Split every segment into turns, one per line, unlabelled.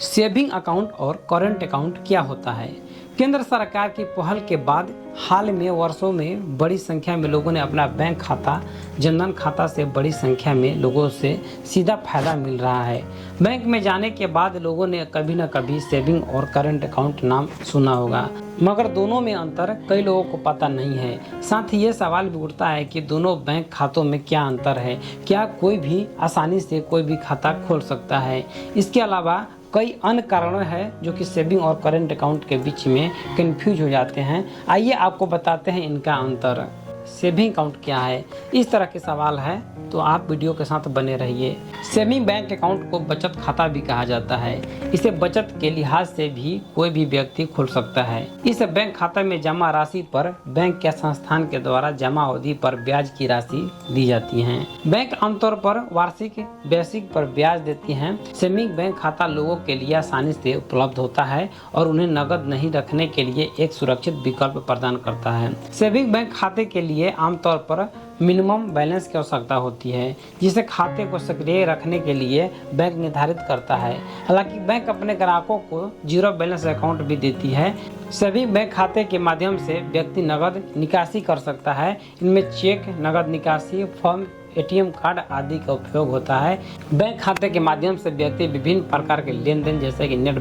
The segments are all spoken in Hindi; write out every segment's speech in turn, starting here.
सेविंग अकाउंट और करंट अकाउंट क्या होता है। केंद्र सरकार की पहल के बाद हाल में वर्षों में बड़ी संख्या में लोगों ने अपना बैंक खाता जनधन खाता से बड़ी संख्या में लोगों से सीधा फायदा मिल रहा है। बैंक में जाने के बाद लोगों ने कभी न कभी सेविंग और करंट अकाउंट नाम सुना होगा, मगर दोनों में अंतर कई लोगों को पता नहीं है। साथ ही ये सवाल भी उठता है कि दोनों बैंक खातों में क्या अंतर है, क्या कोई भी आसानी से कोई भी खाता खोल सकता है। इसके अलावा कई अन्य कारण हैं जो कि सेविंग और करंट अकाउंट के बीच में कंफ्यूज हो जाते हैं। आइए आपको बताते हैं इनका अंतर। सेविंग अकाउंट क्या है, इस तरह के सवाल है तो आप वीडियो के साथ बने रहिए। सेविंग बैंक अकाउंट को बचत खाता भी कहा जाता है। इसे बचत के लिहाज से भी कोई भी व्यक्ति खोल सकता है। इस बैंक खाता में जमा राशि पर बैंक या संस्थान के द्वारा जमा अवधि पर ब्याज की राशि दी जाती है। बैंक आमतौर पर वार्षिक बेसिक पर ब्याज देती है। सेविंग बैंक खाता लोगों के लिए आसानी से उपलब्ध होता है और उन्हें नकद नहीं रखने के लिए एक सुरक्षित विकल्प प्रदान करता है। सेविंग बैंक खाते के लिए आमतौर पर मिनिमम बैलेंस की आवश्यकता होती है, जिसे खाते को सक्रिय रखने के लिए बैंक निर्धारित करता है। हालांकि बैंक अपने ग्राहकों को जीरो बैलेंस अकाउंट भी देती है। सभी बैंक खाते के माध्यम से व्यक्ति नकद निकासी कर सकता है। इनमें चेक, नकद निकासी, फॉर्म, एटीएम कार्ड आदि का उपयोग होता है। बैंक खाते के माध्यम से व्यक्ति विभिन्न प्रकार के लेन देन जैसे कि नेट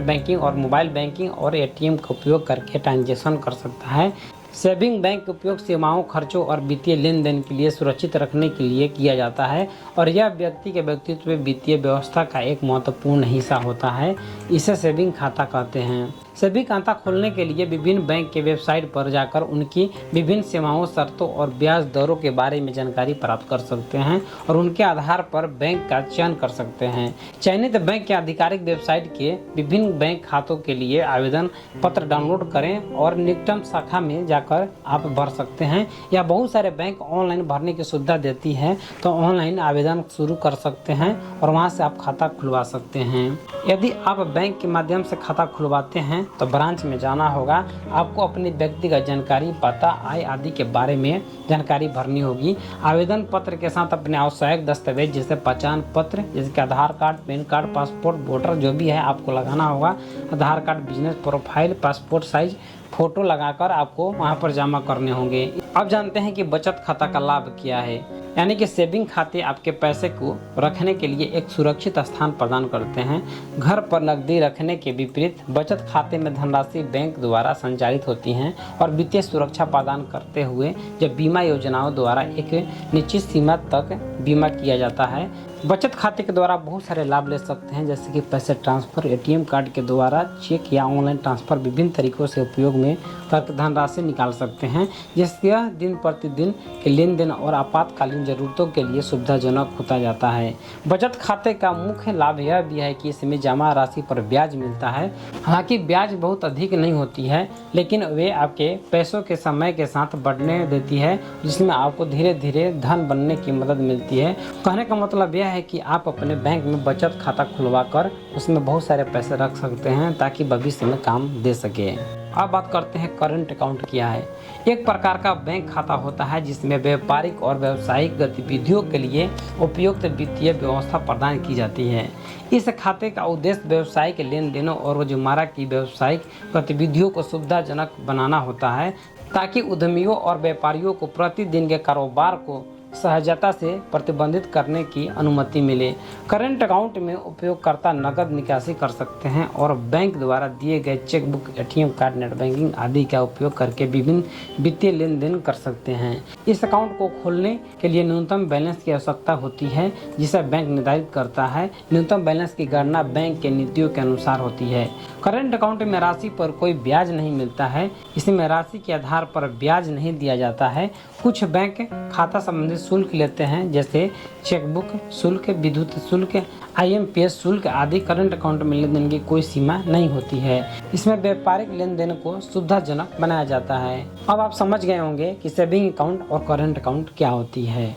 बैंकिंग और मोबाइल बैंकिंग और एटीएम का उपयोग करके ट्रांजैक्शन कर सकता है। सेविंग बैंक उपयोग सेवाओं, खर्चों और वित्तीय लेन देन के लिए सुरक्षित रखने के लिए किया जाता है और यह व्यक्ति के व्यक्तित्व में वित्तीय व्यवस्था का एक महत्वपूर्ण हिस्सा होता है। इसे सेविंग खाता कहते हैं। सेविंग खाता खोलने के लिए विभिन्न बैंक के वेबसाइट पर जाकर उनकी विभिन्न सेवाओं, शर्तों और ब्याज दरों के बारे में जानकारी प्राप्त कर सकते हैं और उनके आधार पर बैंक का चयन कर सकते हैं। चयनित बैंक के आधिकारिक वेबसाइट के विभिन्न बैंक खातों के लिए आवेदन पत्र डाउनलोड करें और निकटतम शाखा में जाकर आप भर सकते हैं, या बहुत सारे बैंक ऑनलाइन भरने की सुविधा देती है तो ऑनलाइन आवेदन शुरू कर सकते हैं और वहां से आप खाता खुलवा सकते हैं। यदि आप बैंक के माध्यम से खाता खुलवाते हैं तो ब्रांच में जाना होगा। आपको अपनी व्यक्तिगत जानकारी, पता, आय आदि के बारे में जानकारी भरनी होगी। आवेदन पत्र के साथ अपने आवश्यक दस्तावेज जैसे पहचान पत्र, जैसे कि Aadhaar card, PAN card, passport, voter जो भी है आपको लगाना होगा। Aadhaar card, business profile, passport size photo लगाकर आपको वहां पर जमा करने होंगे। अब जानते हैं कि बचत खाता का लाभ क्या है। यानी कि सेविंग खाते आपके पैसे को रखने के लिए एक सुरक्षित स्थान प्रदान करते हैं। घर पर नकदी रखने के विपरीत बचत खाते में धनराशि बैंक द्वारा संचालित होती हैं और वित्तीय सुरक्षा प्रदान करते हुए जब बीमा योजनाओं द्वारा एक निश्चित सीमा तक बीमा किया जाता है। बचत खाते के द्वारा बहुत सारे लाभ ले सकते हैं, जैसे कि पैसे ट्रांसफर, एटीएम कार्ड के द्वारा चेक या ऑनलाइन ट्रांसफर विभिन्न तरीकों से उपयोग में करके धनराशि निकाल सकते हैं, जिससे यह दिन प्रतिदिन के लेन देन और आपातकालीन जरूरतों के लिए सुविधाजनक होता जाता है। बचत खाते का मुख्य लाभ यह भी है कि इसमें जमा राशि पर ब्याज मिलता है। हालांकि ब्याज बहुत अधिक नहीं होती है, लेकिन वे आपके पैसों के समय के साथ बढ़ने देती है, जिसमें आपको धीरे धीरे धन बनने की मदद मिलती है। कहने का मतलब यह है कि आप अपने बैंक में बचत खाता खुलवाकर उसमें बहुत सारे पैसे रख सकते हैं ताकि भविष्य में काम दे सके। अब बात करते हैं करंट अकाउंट क्या है। एक प्रकार का बैंक खाता होता है जिसमें व्यापारिक और व्यावसायिक गतिविधियों के लिए उपयुक्त वित्तीय व्यवस्था प्रदान की जाती है। इस खाते का उद्देश्य व्यावसायिक लेन देनों और रोजमर्रा की व्यावसायिक गतिविधियों को सुविधाजनक बनाना होता है, ताकि उद्यमियों और व्यापारियों को प्रतिदिन के कारोबार को सहजता से प्रतिबंधित करने की अनुमति मिले। करंट अकाउंट में उपयोगकर्ता नकद निकासी कर सकते हैं और बैंक द्वारा दिए गए chequebook, ATM card, net banking आदि का उपयोग करके विभिन्न वित्तीय लेन देन कर सकते हैं। इस अकाउंट को खोलने के लिए न्यूनतम बैलेंस की आवश्यकता होती है, जिसे बैंक निर्धारित करता है। न्यूनतम बैलेंस की गणना बैंक के नीतियों के अनुसार होती है। करंट अकाउंट में राशि पर कोई ब्याज नहीं मिलता है। इसमें राशि के आधार पर ब्याज नहीं दिया जाता है। कुछ बैंक खाता संबंधी शुल्क लेते हैं, जैसे चेकबुक शुल्क, विद्युत शुल्क, IMPS शुल्क आदि। करंट अकाउंट में लेन देन की कोई सीमा नहीं होती है। इसमें व्यापारिक लेन देन को सुविधाजनक बनाया जाता है। अब आप समझ गए होंगे कि सेविंग अकाउंट और करंट अकाउंट क्या होती है।